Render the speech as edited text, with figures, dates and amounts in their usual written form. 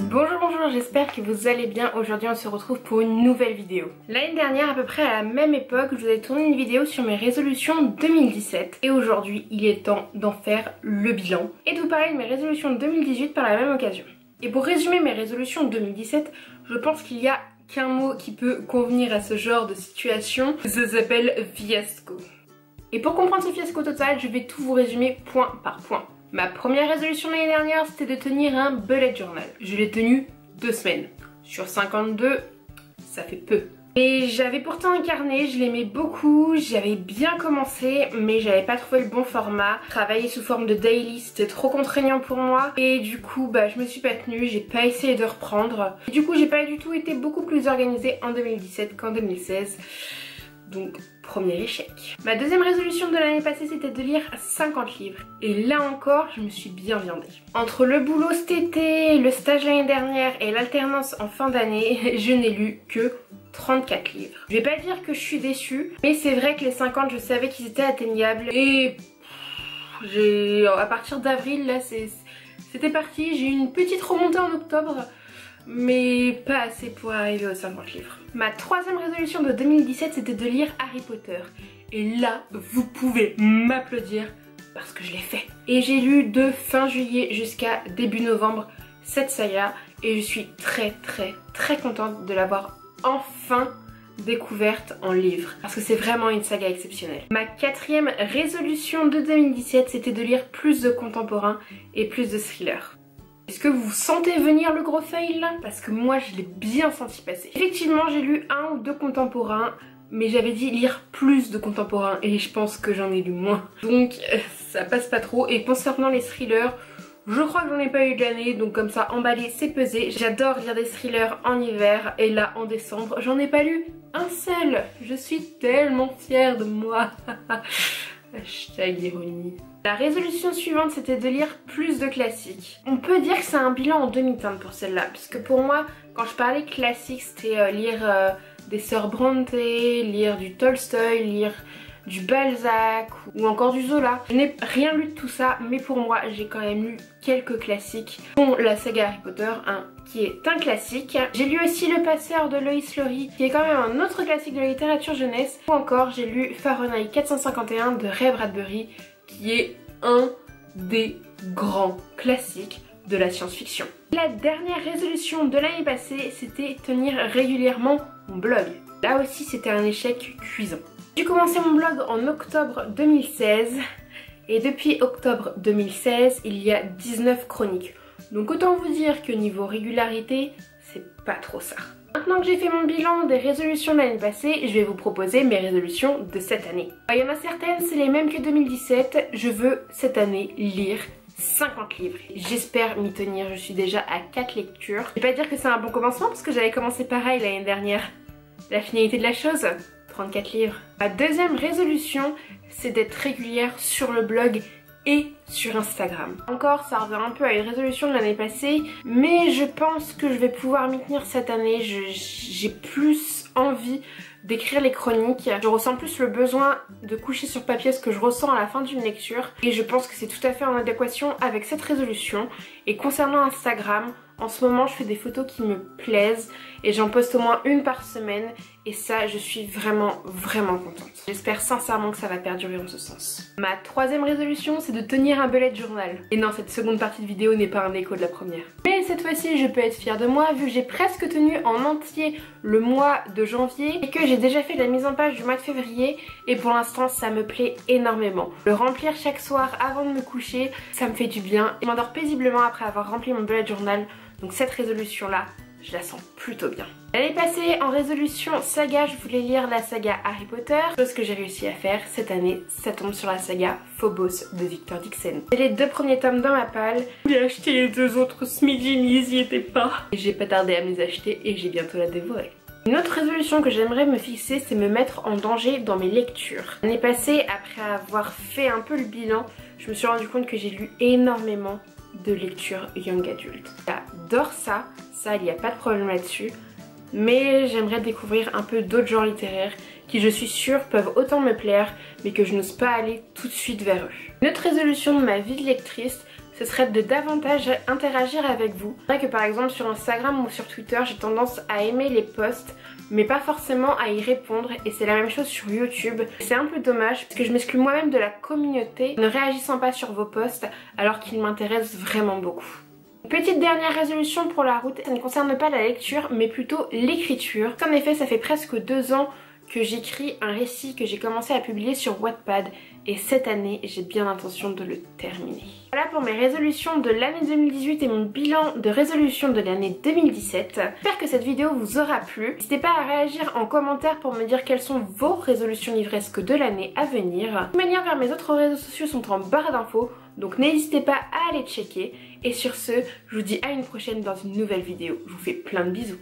Bonjour, j'espère que vous allez bien. Aujourd'hui on se retrouve pour une nouvelle vidéo. L'année dernière, à peu près à la même époque, je vous ai tourné une vidéo sur mes résolutions 2017. Et aujourd'hui, il est temps d'en faire le bilan et de vous parler de mes résolutions 2018 par la même occasion. Et pour résumer mes résolutions 2017, je pense qu'il y a qu'un mot qui peut convenir à ce genre de situation. Ça s'appelle fiasco. Et pour comprendre ce fiasco total, je vais tout vous résumer point par point. Ma première résolution l'année dernière, c'était de tenir un bullet journal. Je l'ai tenu 2 semaines. Sur 52, ça fait peu. Et j'avais pourtant un carnet, je l'aimais beaucoup, j'avais bien commencé, mais j'avais pas trouvé le bon format. Travailler sous forme de daily, c'était trop contraignant pour moi. Et du coup, je me suis pas tenue, j'ai pas essayé de reprendre. Et du coup, j'ai pas du tout été beaucoup plus organisée en 2017 qu'en 2016. Donc, premier échec. Ma deuxième résolution de l'année passée, c'était de lire 50 livres. Et là encore, je me suis bien viandée. Entre le boulot cet été, le stage l'année dernière et l'alternance en fin d'année, je n'ai lu que 34 livres. Je vais pas dire que je suis déçue, mais c'est vrai que les 50, je savais qu'ils étaient atteignables. Et à partir d'avril, là, c'était parti. J'ai eu une petite remontée en octobre, mais pas assez pour arriver aux 50 livres. Ma troisième résolution de 2017, c'était de lire Harry Potter. Et là, vous pouvez m'applaudir parce que je l'ai fait. Et j'ai lu de fin juillet jusqu'à début novembre cette saga. Et je suis très contente de l'avoir enfin découverte en livre. Parce que c'est vraiment une saga exceptionnelle. Ma quatrième résolution de 2017, c'était de lire plus de contemporains et plus de thrillers. Est-ce que vous sentez venir le gros fail là? Parce que moi je l'ai bien senti passer. Effectivement, j'ai lu 1 ou 2 contemporains, mais j'avais dit lire plus de contemporains et je pense que j'en ai lu moins. Donc ça passe pas trop. Et concernant les thrillers, je crois que j'en ai pas eu de l'année, donc comme ça emballé c'est pesé. J'adore lire des thrillers en hiver et là en décembre j'en ai pas lu un seul. Je suis tellement fière de moi. Hashtag ironie. La résolution suivante, c'était de lire plus de classiques. On peut dire que c'est un bilan en demi-teinte pour celle-là, parce que pour moi, quand je parlais classique, c'était lire des sœurs Brontë, lire du Tolstoï, lire du Balzac ou encore du Zola. Je n'ai rien lu de tout ça, mais pour moi, j'ai quand même lu quelques classiques, dont la saga Harry Potter, qui est un classique. J'ai lu aussi Le Passeur de Lois Lowry, qui est quand même un autre classique de la littérature jeunesse. Ou encore, j'ai lu Fahrenheit 451 de Ray Bradbury, qui est un des grands classiques de la science-fiction. La dernière résolution de l'année passée, c'était tenir régulièrement mon blog. Là aussi, c'était un échec cuisant. J'ai commencé mon blog en octobre 2016 et depuis octobre 2016, il y a 19 chroniques. Donc autant vous dire que niveau régularité, c'est pas trop ça. Maintenant que j'ai fait mon bilan des résolutions de l'année passée, je vais vous proposer mes résolutions de cette année. Il y en a certaines, c'est les mêmes que 2017. Je veux cette année lire 50 livres. J'espère m'y tenir, je suis déjà à 4 lectures. Je vais pas dire que c'est un bon commencement parce que j'avais commencé pareil l'année dernière. La finalité de la chose, 34 livres. Ma deuxième résolution, c'est d'être régulière sur le blog et sur Instagram. Encore, ça revient un peu à une résolution de l'année passée, mais je pense que je vais pouvoir m'y tenir cette année. J'ai plus envie d'écrire les chroniques. Je ressens plus le besoin de coucher sur papier ce que je ressens à la fin d'une lecture. Et je pense que c'est tout à fait en adéquation avec cette résolution. Et concernant Instagram, en ce moment je fais des photos qui me plaisent et j'en poste au moins une par semaine. Et ça, je suis vraiment contente. J'espère sincèrement que ça va perdurer en ce sens. Ma troisième résolution, c'est de tenir un bullet journal. Et non, cette seconde partie de vidéo n'est pas un écho de la première. Mais cette fois-ci, je peux être fière de moi vu que j'ai presque tenu en entier le mois de janvier et que j'ai déjà fait la mise en page du mois de février. Et pour l'instant, ça me plaît énormément. Le remplir chaque soir avant de me coucher, ça me fait du bien. Je m'endors paisiblement après avoir rempli mon bullet journal. Donc cette résolution-là, je la sens plutôt bien. L'année passée, en résolution saga, je voulais lire la saga Harry Potter. Chose que j'ai réussi à faire. Cette année, ça tombe sur la saga Phobos de Victor Dixon. J'ai les 2 premiers tomes dans ma palle. J'ai acheté les 2 autres, Smidgy n'y était pas. Et j'ai pas tardé à me les acheter et j'ai bientôt la dévorée. Une autre résolution que j'aimerais me fixer, c'est me mettre en danger dans mes lectures. L'année passée, après avoir fait un peu le bilan, je me suis rendu compte que j'ai lu énormément de lecture young adulte. J'adore ça, il n'y a pas de problème là-dessus, mais j'aimerais découvrir un peu d'autres genres littéraires qui, je suis sûre, peuvent autant me plaire mais que je n'ose pas aller tout de suite vers eux. Une autre résolution de ma vie de lectrice, ce serait de davantage interagir avec vous. C'est vrai que par exemple sur Instagram ou sur Twitter, j'ai tendance à aimer les posts mais pas forcément à y répondre, et c'est la même chose sur YouTube. C'est un peu dommage parce que je m'exclus moi-même de la communauté ne réagissant pas sur vos posts alors qu'ils m'intéressent vraiment beaucoup. Petite dernière résolution pour la route, ça ne concerne pas la lecture mais plutôt l'écriture. En effet, ça fait presque 2 ans que j'écris un récit que j'ai commencé à publier sur Wattpad et cette année j'ai bien l'intention de le terminer. Voilà pour mes résolutions de l'année 2018 et mon bilan de résolution de l'année 2017. J'espère que cette vidéo vous aura plu. N'hésitez pas à réagir en commentaire pour me dire quelles sont vos résolutions livresques de l'année à venir. Les liens vers mes autres réseaux sociaux sont en barre d'infos, donc n'hésitez pas à aller checker. Et sur ce, je vous dis à une prochaine dans une nouvelle vidéo. Je vous fais plein de bisous.